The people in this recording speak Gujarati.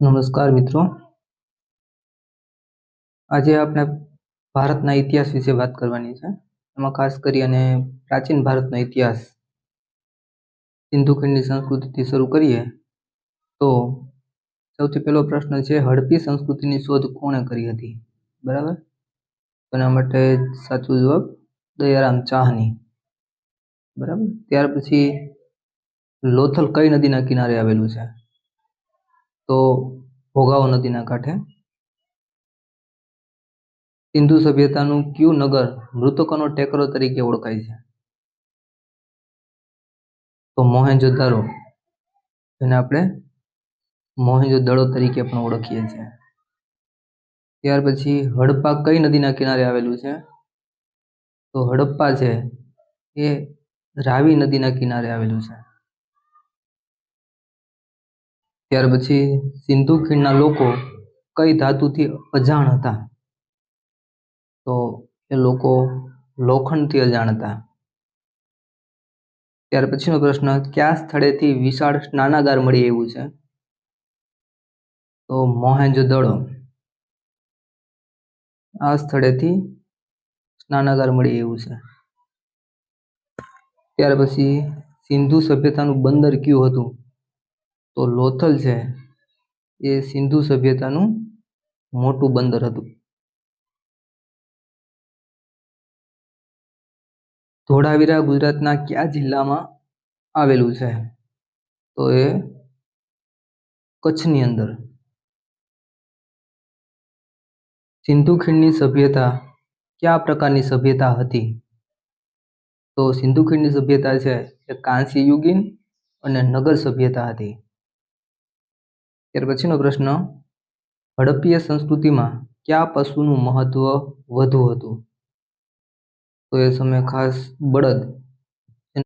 નમસ્કાર મિત્રો, આજે આપણે ભારતના ઇતિહાસ વિશે વાત કરવાની છે. એમાં ખાસ કરીને પ્રાચીન ભારતનો ઇતિહાસ સિંધુ ખીણની સંસ્કૃતિથી શરૂ કરીએ તો સૌથી પહેલો પ્રશ્ન છે, હડપ્પી સંસ્કૃતિની શોધ કોણે કરી હતી? બરાબર, એના માટે સાચો જવાબ દયારામ ચાહની. બરાબર, ત્યાર પછી લોથલ કઈ નદીના કિનારે આવેલું છે? તો ભોગાવો નદીના કાંઠે. સિંધુ સભ્યતાનું કયું નગર મૃતકોનો ટેકરો તરીકે ઓળખાય છે? તો મોહેંજો-દારો, જેને આપણે મોહેંજો-દડો તરીકે પણ ઓળખીએ છીએ. ત્યાર પછી હડપ્પા કઈ નદીના કિનારે આવેલું છે? તો હડપ્પા છે એ રાવી નદીના કિનારે આવેલું છે. ત્યાર પછી સિંધુ ખીણના લોકો કઈ ધાતુથી અજાણ હતા? તો એ લોકો લોખંડથી અજાણ હતા. ત્યાર પછીનો પ્રશ્ન, કયા સ્થળેથી વિશાળ સ્નાનાગાર મળી આવ્યું છે? તો મોહેંજો-દડો, આ સ્થળેથી સ્નાનાગાર મળી આવ્યું છે. ત્યાર પછી સિંધુ સભ્યતાનું બંદર કયું હતું? તો લોથલ છે એ સિંધુ સભ્યતાનું મોટું બંદર હતું. ધોળાવીરા ગુજરાતના કયા જિલ્લામાં આવેલું છે? તો એ કચ્છની અંદર. સિંધુ ખીણની સભ્યતા કયા પ્રકારની સભ્યતા હતી? તો સિંધુ ખીણની સભ્યતા છે એ કાંસ્ય યુગીન અને નગર સભ્યતા હતી. ત્યાર પછીનો પ્રશ્ન, હડપ્પીય સંસ્કૃતિમાં કયા પશુનું મહત્વ વધુ હતું? તો એ સમયે ખાસ બળદ